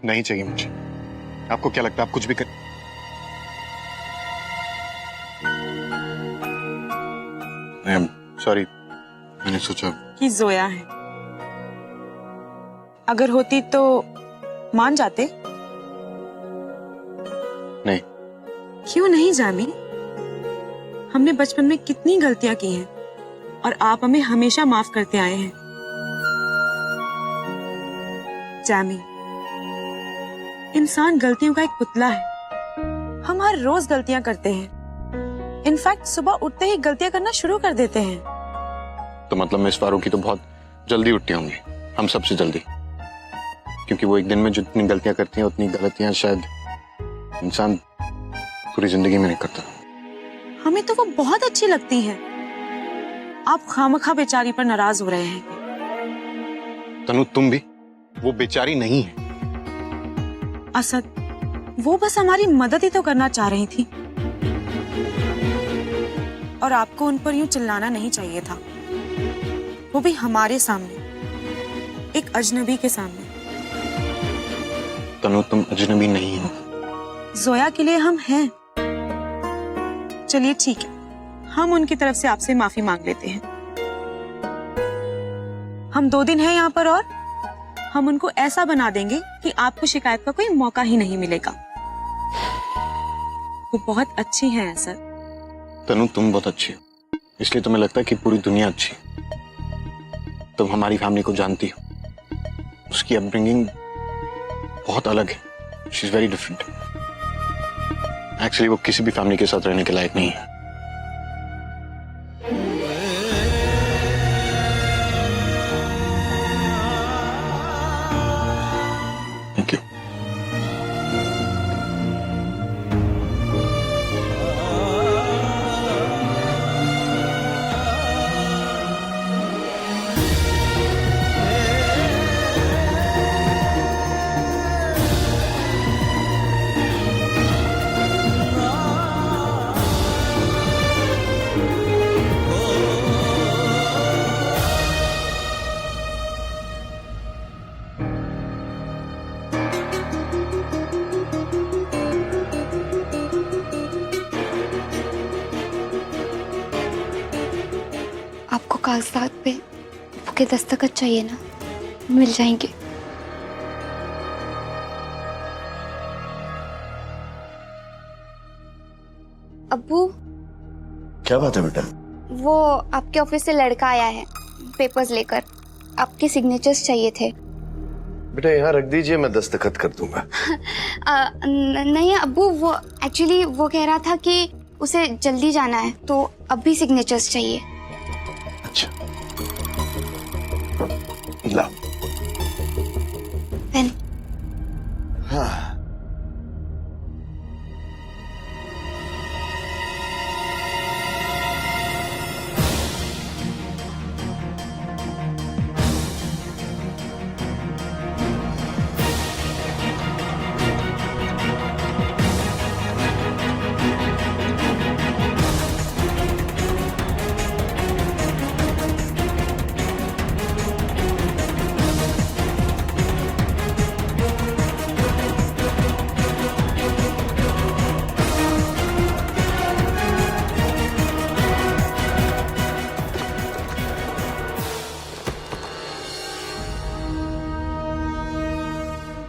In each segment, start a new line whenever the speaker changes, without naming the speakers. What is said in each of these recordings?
नहीं चाहिए मुझे। आपको क्या लगता है आप कुछ भी कर? सॉरी, मैंने सोचा
कि जोया है। अगर होती तो मान जाते।
नहीं।
क्यों नहीं जामी? हमने बचपन में कितनी गलतियां की हैं और आप हमें हमेशा माफ करते आए हैं। जामी, इंसान गलतियों का एक पुतला है। हम हर रोज गलतियां करते हैं। इनफैक्ट सुबह उठते ही गलतियां करना शुरू कर देते हैं।
तो मतलब मिस फारूक की तो बहुत जल्दी उठती होंगी, हम सबसे जल्दी, क्योंकि वो एक दिन में जितनी गलतियां करती हैं उतनी गलतियां शायद इंसान पूरी जिंदगी में नहीं करता।
हमें तो वो बहुत अच्छी लगती हैं। आप खामखा बेचारी पर नाराज हो रहे हैं।
तनु, तुम भी? वो बेचारी नहीं है।
असद, वो बस हमारी मदद ही तो करना चाह रही थी और आपको उन पर यूं चिल्लाना नहीं चाहिए था, वो भी हमारे सामने, एक अजनबी के सामने।
तनु, तुम अजनबी नहीं हो।
जोया के लिए हम हैं। चलिए ठीक है, हम उनकी तरफ से आपसे माफी मांग लेते हैं। हम 2 दिन हैं यहाँ पर और हम उनको ऐसा बना देंगे कि आपको शिकायत का कोई मौका ही नहीं मिलेगा। वो बहुत अच्छी हैं असद।
तनु, तुम बहुत अच्छी हो, इसलिए तुम्हें लगता है कि पूरी दुनिया अच्छी है। तुम हमारी फैमिली को जानती हो, उसकी अपब्रिंगिंग बहुत अलग है। She is very different. Actually वो किसी भी फैमिली के साथ रहने के लायक नहीं है। Thank you.
आपको कागजात पे अब्बू के दस्तखत चाहिए ना, मिल जाएंगे। अब्बू,
क्या बात है बेटा?
वो आपके ऑफिस से लड़का आया है पेपर्स लेकर, आपके सिग्नेचर्स चाहिए थे।
बेटा यहाँ रख दीजिए, मैं दस्तखत कर दूंगा।
नहीं अब्बू, वो एक्चुअली वो कह रहा था कि उसे जल्दी जाना है तो अभी सिग्नेचर्स चाहिए।
अच्छा, ला।
पेन।
हाँ।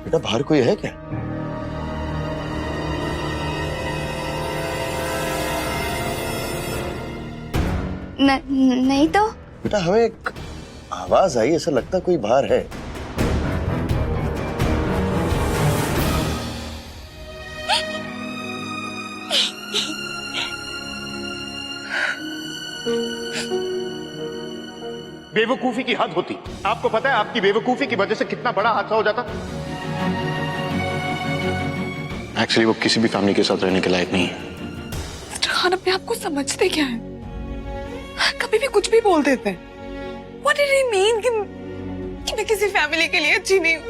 बेटा बाहर कोई है क्या?
नहीं तो।
बेटा हमें एक आवाज आई, ऐसा लगता कोई बाहर है।
बेवकूफी की हद होती। आपको पता है आपकी बेवकूफी की वजह से कितना बड़ा हादसा हो जाता। एक्चुअली वो किसी भी फैमिली के साथ रहने के लायक नहीं है।
मिस्टर खान अपने आप को समझते क्या है? कभी भी कुछ भी बोल देते हैं। What did he mean कि मैं किसी फैमिली के लिए अच्छी नहीं हूँ?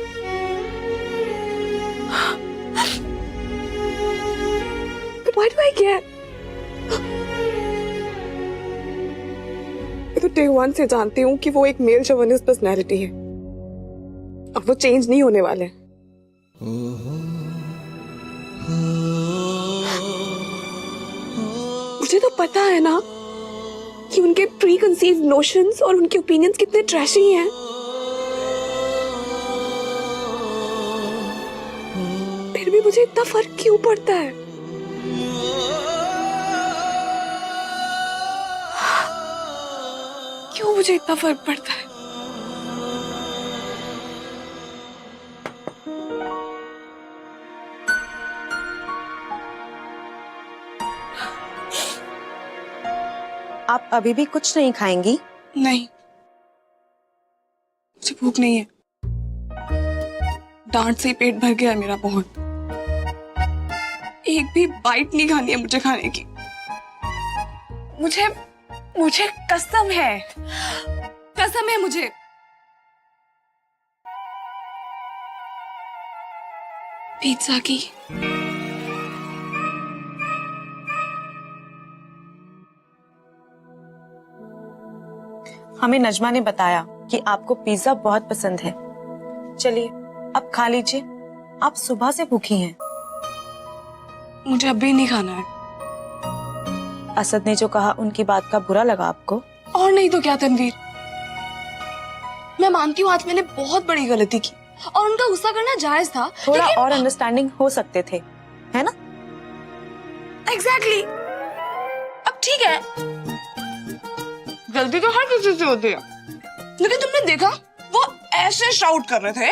But why do I care? मैं तो डे 1 से जानती हूँ कि वो एक मेल शोविनिस्ट पर्सनैलिटी है। अब वो चेंज नहीं होने वाले। मुझे तो पता है ना कि उनके प्री कंसीव नोशंस और उनके ओपिनियंस कितने ट्रैशी हैं। फिर भी मुझे इतना फर्क क्यों पड़ता है? क्यों मुझे इतना फर्क पड़ता है?
आप अभी भी कुछ नहीं खाएंगी?
नहीं, मुझे भूख नहीं है। डांट से ही पेट भर गया है मेरा बहुत। एक भी बाइट नहीं खानी है मुझे खाने की। मुझे कसम है मुझे। पिज्जा की।
हमें नजमा ने बताया कि आपको पिज्जा बहुत पसंद है। चलिए अब खा लीजिए, आप सुबह से भूखी हैं।
मुझे अभी नहीं खाना है।
असद ने जो कहा उनकी बात का बुरा लगा आपको?
और नहीं तो क्या तनवीर, मैं मानती हूँ आज मैंने बहुत बड़ी गलती की और उनका गुस्सा करना जायज था।
थोड़ा और अंडरस्टैंडिंग हो सकते थे, है ना?
एग्जैक्टली। अब ठीक है, गलती तो हर किसी से होती है, लेकिन तुमने देखा वो ऐसे शाउट कर रहे थे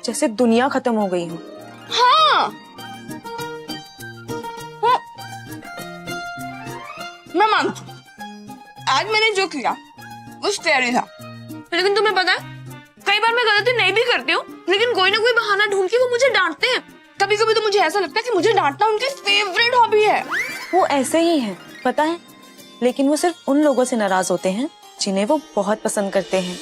जैसे दुनिया खत्म हो गई हो।
हाँ, मैं मानती हूँ आज मैंने जो किया वो स्टेरी था, लेकिन तुम्हें पता है कई बार मैं गलती नहीं भी करती हूँ, लेकिन कोई ना कोई बहाना ढूंढ के वो मुझे डांटते हैं। कभी कभी तो मुझे ऐसा लगता है कि मुझे डांटना उनकी फेवरेट हॉबी है।
वो ऐसे ही हैं, पता है, लेकिन वो सिर्फ उन लोगों से नाराज होते हैं जिन्हें वो बहुत पसंद करते हैं।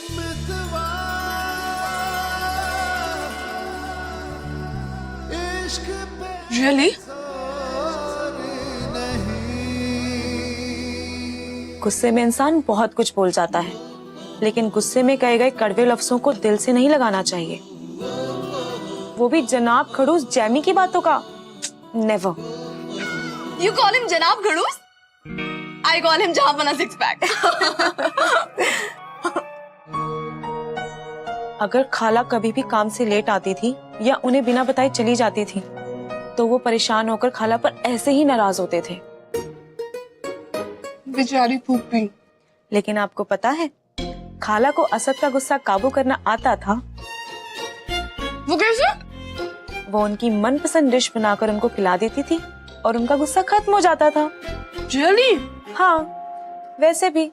Really?
गुस्से में इंसान बहुत कुछ बोल जाता है, लेकिन गुस्से में कहे गए कड़वे लफ्जों को दिल से नहीं लगाना चाहिए, वो भी जनाब खड़ूस जैमी की बातों का। नेवर।
You call him जनाब खड़ूस? I call him जहांपना सिक्स पैक।
अगर खाला कभी भी काम से लेट आती थी या उन्हें बिना बताए चली जाती थी, तो वो परेशान होकर खाला पर ऐसे ही नाराज होते थे।
बेचारी फूफी।
लेकिन आपको पता है, खाला को असद का गुस्सा काबू करना आता था।
वो कैसे?
वो उनकी मनपसंद डिश बनाकर उनको खिला देती थी और उनका गुस्सा खत्म हो जाता था।
Really?
हाँ, वैसे भी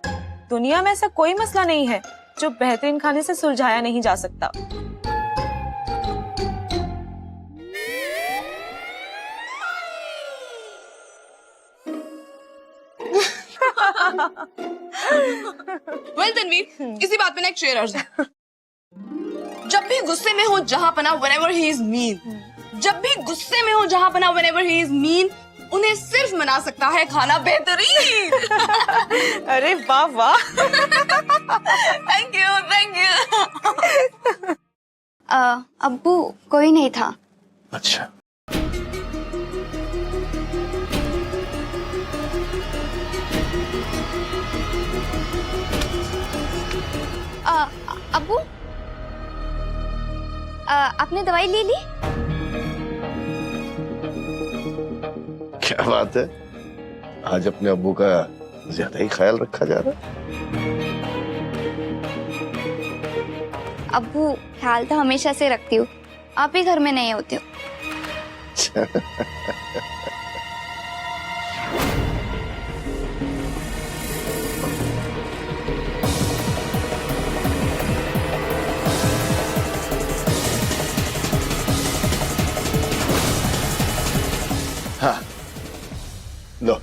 दुनिया में ऐसा कोई मसला नहीं है जो बेहतरीन खाने से सुलझाया नहीं जा सकता।
Well, तनवीर, इसी बात पे ना एक शेर अर्ज है। जब भी गुस्से में हो जहांपना whenever he is mean, जब भी गुस्से में हो जहांपना whenever he is mean, उन्हें सिर्फ मना सकता है खाना बेहतरीन।
अरे वाह वाह।
Thank you.
अब्बू कोई नहीं था।
अच्छा,
अब्बू आपने दवाई ले ली?
क्या बात है, आज अपने अब्बू का ज्यादा ही ख्याल रखा जा रहा है।
अब्बू ख्याल तो हमेशा से रखती हूँ, आप ही घर में नहीं होते हो।
हाँ, लो।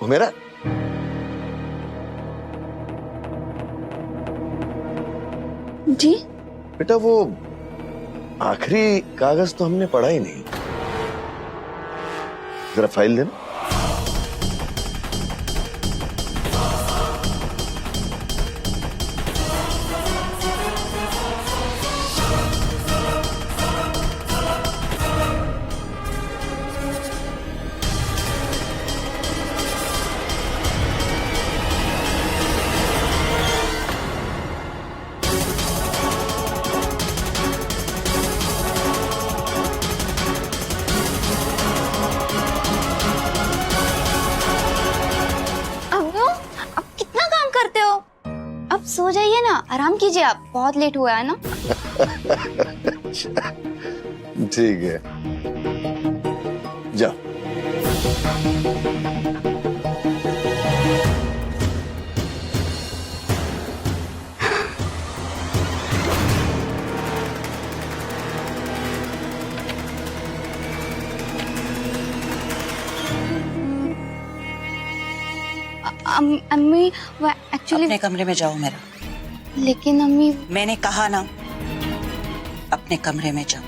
हुमेरा,
जी
बेटा वो आखिरी कागज तो हमने पढ़ा ही नहीं, जरा फाइल देना।
आराम कीजिए, आप बहुत लेट हुआ है ना।
ठीक है, जा।
अम्मी वो एक्चुअली,
अपने कमरे में जाओ मेरा।
लेकिन अम्मी
मैंने कहा ना, अपने कमरे में जाओ।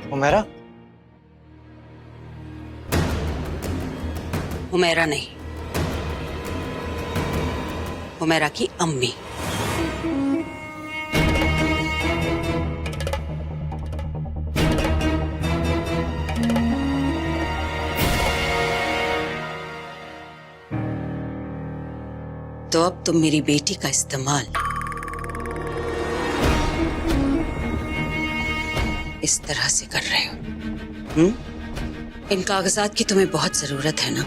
हुमैरा,
हुमैरा नहीं, हुमैरा की अम्मी। तो अब तुम मेरी बेटी का इस्तेमाल इस तरह से कर रहे हो। इन कागजात की तुम्हें बहुत जरूरत है ना,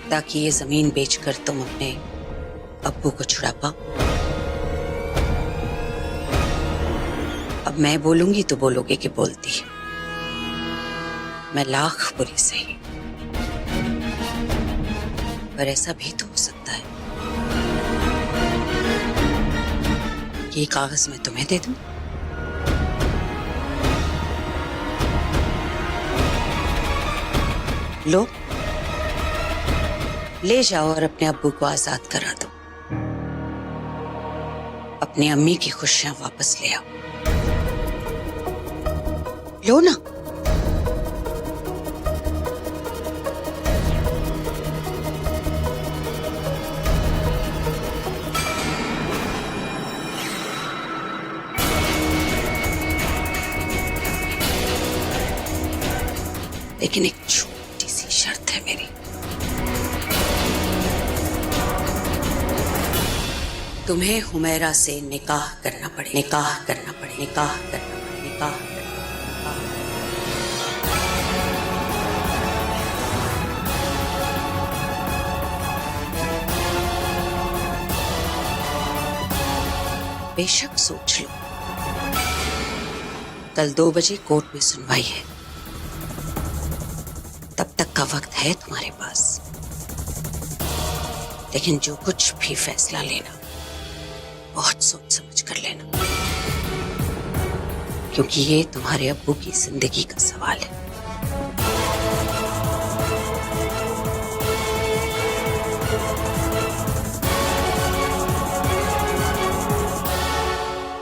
ताकि ये जमीन बेचकर तुम अपने अब्बू को छुड़ा पाओ। अब मैं बोलूंगी तो बोलोगे कि बोलती है। मैं लाख बुरी सही, पर ऐसा भी तो हो सकता है कि ये कागज मैं तुम्हें दे दूं। लो, ले जाओ और अपने अब्बू को आजाद करा दो। अपनी अम्मी की खुशियां वापस ले आओ। लो ना। लेकिन एक छोटी सी शर्त है मेरी। तुम्हें हुमैरा से निकाह करना पड़े, निकाह करना पड़े, निकाह करना पड़े, निकाह करना पड़े। बेशक सोच लो, कल 2 बजे कोर्ट में सुनवाई है। तब तक का वक्त है तुम्हारे पास, लेकिन जो कुछ भी फैसला लेना बहुत सोच समझ कर लेना, क्योंकि ये तुम्हारे अब्बू की जिंदगी का सवाल है।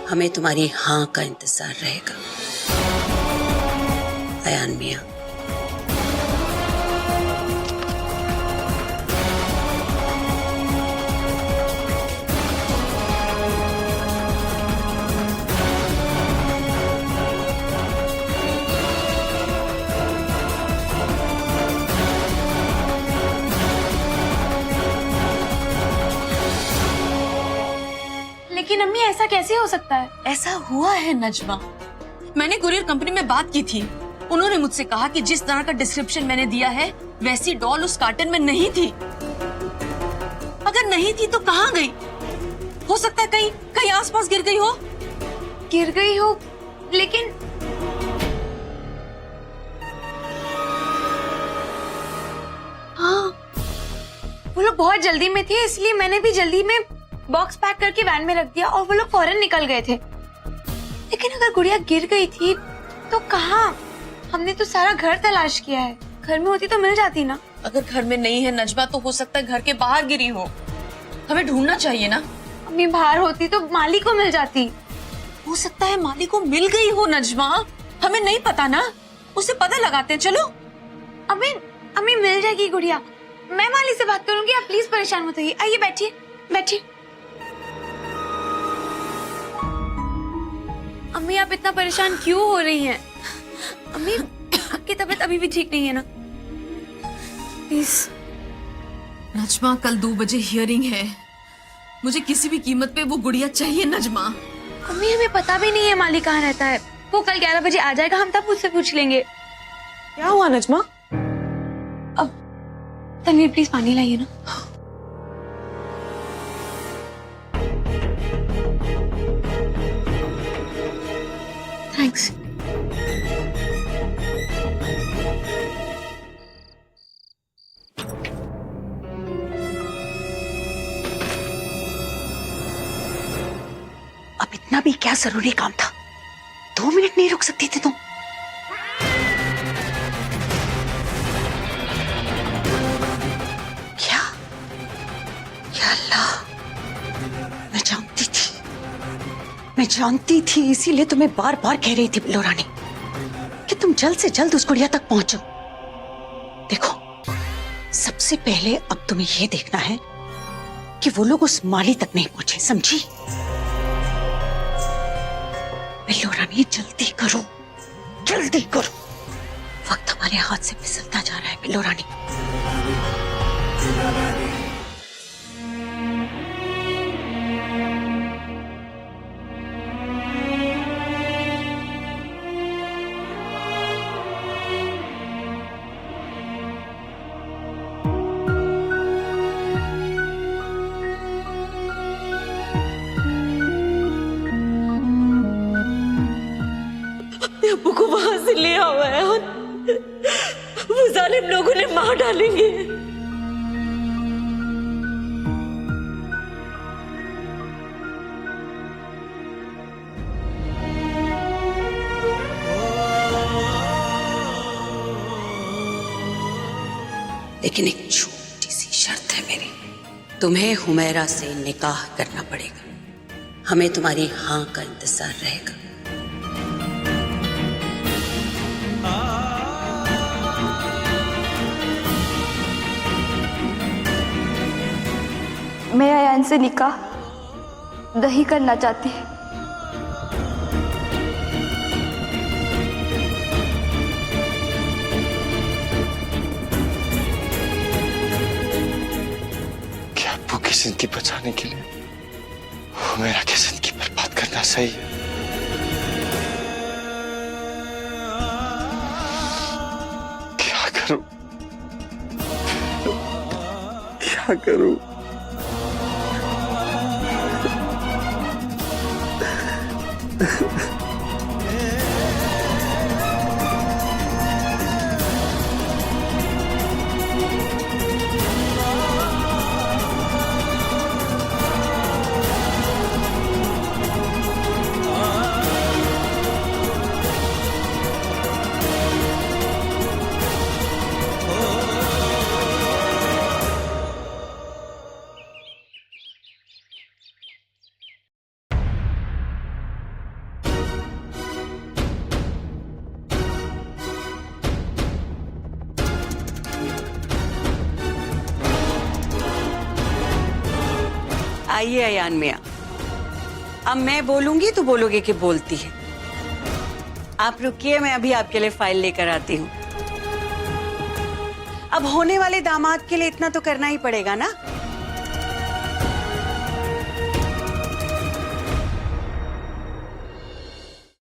हमें तुम्हारी हाँ का इंतजार रहेगा, अयान मियां।
लेकिन अम्मी ऐसा कैसे हो सकता है? ऐसा हुआ है नजमा। मैंने कुरियर कंपनी में बात की थी। उन्होंने मुझसे कहा कि जिस तरह का डिस्क्रिप्शन मैंने दिया है वैसी डॉल उस कार्टन में नहीं थी। अगर नहीं थी तो कहाँ गई? हो सकता है कहीं कहीं आसपास गिर गई हो।
गिर गई हो, लेकिन हाँ, वो लोग बहुत जल्दी में थे, इसलिए मैंने भी जल्दी में बॉक्स पैक करके वैन में रख दिया और वो लोग फौरन निकल गए थे। लेकिन अगर गुड़िया गिर गई थी तो कहाँ? हमने तो सारा घर तलाश किया है। घर में होती तो मिल जाती ना।
अगर घर में नहीं है नजमा तो हो सकता है घर के बाहर गिरी हो। हमें ढूंढना चाहिए ना।
अम्मी बाहर होती तो माली को मिल जाती।
हो सकता है माली को मिल गई हो नजमा, हमें नहीं पता ना। उसे पता लगाते हैं, चलो।
अम्मी मिल जाएगी गुड़िया। मैं माली से बात करूंगी, आप प्लीज परेशान मत होइए। आइए बैठिए बैठिए। अम्मी आप इतना परेशान क्यों हो रही हैं? अम्मी आपकी तबीयत अभी भी ठीक नहीं है ना? प्लीज।
नजमा, कल 2 बजे हियरिंग है। मुझे किसी भी कीमत पे वो गुड़िया चाहिए नजमा।
अम्मी हमें पता भी नहीं है मालिक कहाँ रहता है। वो कल 11 बजे आ जाएगा, हम तब उससे पूछ लेंगे।
क्या हुआ नजमा?
तनवीर प्लीज पानी लाइए ना। थैंक्स।
अब इतना भी क्या जरूरी काम था? 2 मिनट नहीं रुक सकती थी तुम? क्या? या अल्लाह, मैं जानती थी, इसीलिए तुम्हें बार बार कह रही थी बिल्लो रानी कि तुम जल्द से जल्द उस गुड़िया तक पहुंचो। देखो, सबसे पहले अब तुम्हें यह देखना है कि वो लोग उस माली तक नहीं पहुंचे, समझी? बिल्लो रानी जल्दी करो, जल्दी करो, वक्त हमारे हाथ से फिसलता जा रहा है बिल्लो रानी।
अब्बू को वहां से ले आया है और वो जालिम लोगों ने मार डालेंगे।
लेकिन एक छोटी सी शर्त है मेरी, तुम्हें हुमैरा से निकाह करना पड़ेगा। हमें तुम्हारी हाँ का इंतजार रहेगा।
मैं अयान से निकाह नहीं करना चाहती।
क्या अब्बू की जिंदगी बचाने के लिए मेरा की जिंदगी बर्बाद करना सही है? क्या करूं? क्या करूं?
आइए अयान मियां, अब मैं बोलूंगी तो बोलोगे कि बोलती है। आप रुकिए, मैं अभी आपके लिए फाइल लेकर आती हूँ। अब होने वाले दामाद के लिए इतना तो करना ही पड़ेगा ना।